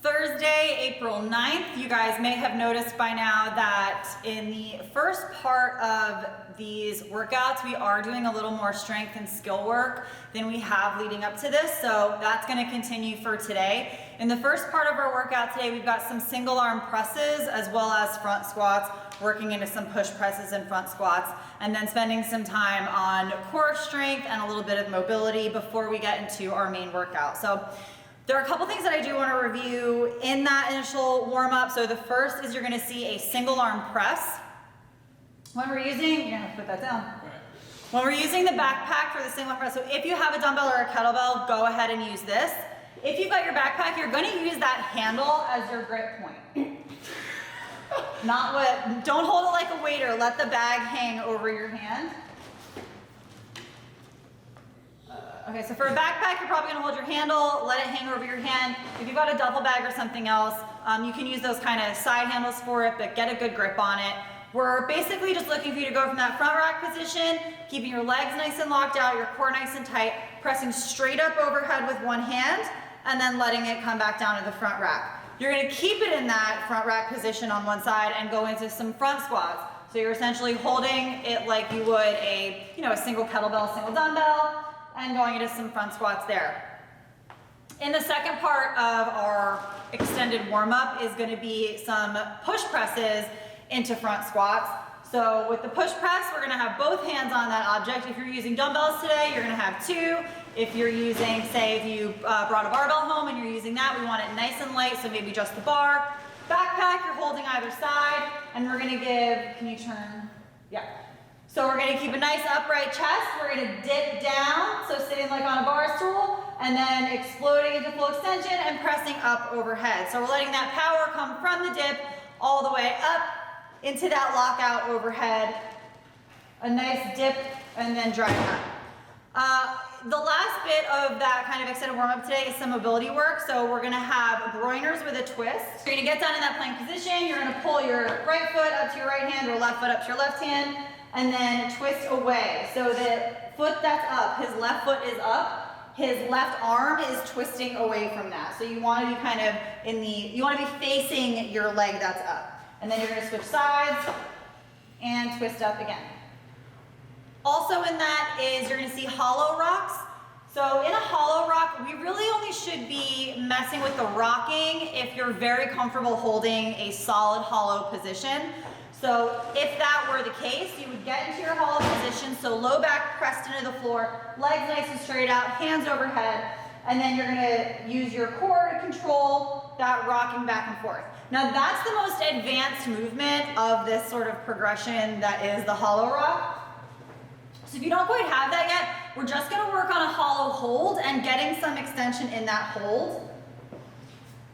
Thursday, April 9th. You guys may have noticed by now that in the first part of these workouts, we are doing a little more strength and skill work than we have leading up to this. So that's gonna continue for today. In the first part of our workout today, we've got some single arm presses as well as front squats, working into some push presses and front squats, and then spending some time on core strength and a little bit of mobility before we get into our main workout. So there are a couple things that I do want to review in that initial warm-up. So the first is you're going to see a single arm press. When we're using, you're going to have to put that down. Right. When we're using the backpack for the single arm press, so if you have a dumbbell or a kettlebell, go ahead and use this. If you've got your backpack, you're going to use that handle as your grip point. Don't hold it like a waiter. Let the bag hang over your hand. Okay, so for a backpack, you're probably gonna hold your handle, let it hang over your hand. If you've got a duffel bag or something else, you can use those kind of side handles for it, but get a good grip on it. We're basically just looking for you to go from that front rack position, keeping your legs nice and locked out, your core nice and tight, pressing straight up overhead with one hand, and then letting it come back down to the front rack. You're gonna keep it in that front rack position on one side and go into some front squats. So you're essentially holding it like you would a single kettlebell, single dumbbell, and going into some front squats there. In the second part of our extended warm-up is going to be some push presses into front squats. So with the push press, we're going to have both hands on that object. If you're using dumbbells today, you're going to have two. If you're using, say, if you brought a barbell home and you're using that, we want it nice and light, so maybe just the bar. Backpack, you're holding either side, and we're going to give, can you turn? Yeah. So we're going to keep a nice upright chest. We're going to dip down, so sitting like on a bar stool, and then exploding into full extension and pressing up overhead. So we're letting that power come from the dip all the way up into that lockout overhead. A nice dip and then driving up. The last bit of that kind of extended warm-up today is some mobility work. So we're going to have groiners with a twist. You're going to get down in that plank position. You're going to pull your right foot up to your right hand or left foot up to your left hand, and then twist away. So the foot that's up, his left foot is up, his left arm is twisting away from that. So you want to be kind of you want to be facing your leg that's up. And then you're going to switch sides and twist up again. Also in that is you're going to see hollow rocks. So in a hollow rock, we really only should be messing with the rocking if you're very comfortable holding a solid hollow position. So if that were the case, you would get into your hollow position, so low back pressed into the floor, legs nice and straight out, hands overhead, and then you're gonna use your core to control that rocking back and forth. Now that's the most advanced movement of this sort of progression that is the hollow rock. So if you don't quite have that yet, we're just gonna work on a hollow hold and getting some extension in that hold.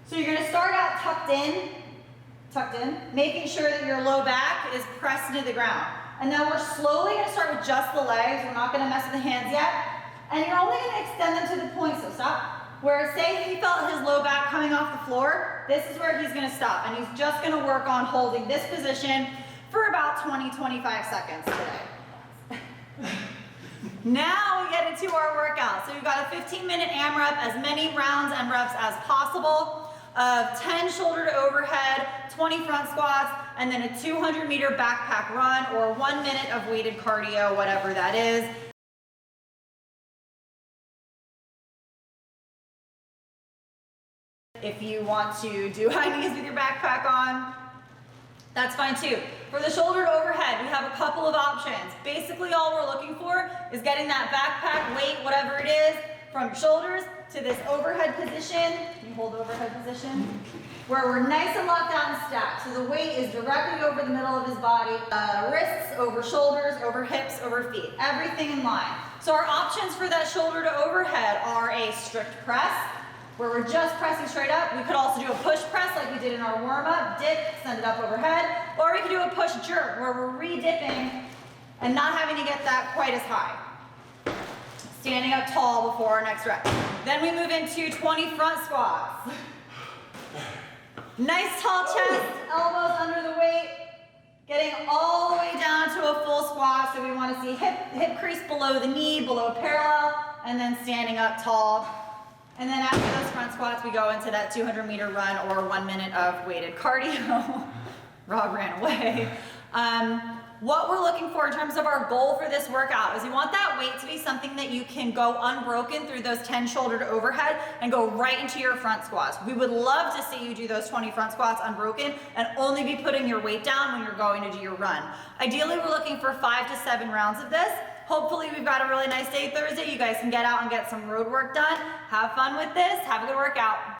So you're gonna start out tucked in, making sure that your low back is pressed into the ground. And then we're slowly gonna start with just the legs. We're not gonna mess with the hands yet. And you're only gonna extend them to the point, so stop. Where say he felt his low back coming off the floor, this is where he's gonna stop. And he's just gonna work on holding this position for about 20-25 seconds today. Now we get into our workout. So we've got a 15-minute AMRAP, as many rounds and reps as possible, of 10 shoulder to overhead, 20 front squats, and then a 200-meter backpack run, or 1 minute of weighted cardio, whatever that is. If you want to do high knees with your backpack on, that's fine too. For the shoulder to overhead, we have a couple of options. Basically all we're looking for is getting that backpack weight, whatever it is, from your shoulders to this overhead position. You hold the overhead position, where we're nice and locked out and stacked. So the weight is directly over the middle of his body, wrists over shoulders, over hips, over feet, everything in line. So our options for that shoulder to overhead are a strict press, where we're just pressing straight up. We could also do a push press like we did in our warm-up, dip, send it up overhead, or we could do a push jerk where we're re-dipping and not having to get that quite as high. Standing up tall before our next rep. Then we move into 20 front squats. Nice tall chest, elbows under the weight, getting all the way down to a full squat. So we want to see hip crease below the knee, below parallel, and then standing up tall. And then after those front squats, we go into that 200-meter run or 1 minute of weighted cardio. Rob ran away. What we're looking for in terms of our goal for this workout is you want that weight to be something that you can go unbroken through those 10 shoulder to overhead and go right into your front squats. We would love to see you do those 20 front squats unbroken and only be putting your weight down when you're going to do your run. Ideally, we're looking for 5 to 7 rounds of this. Hopefully we've got a really nice day Thursday. You guys can get out and get some road work done. Have fun with this. Have a good workout.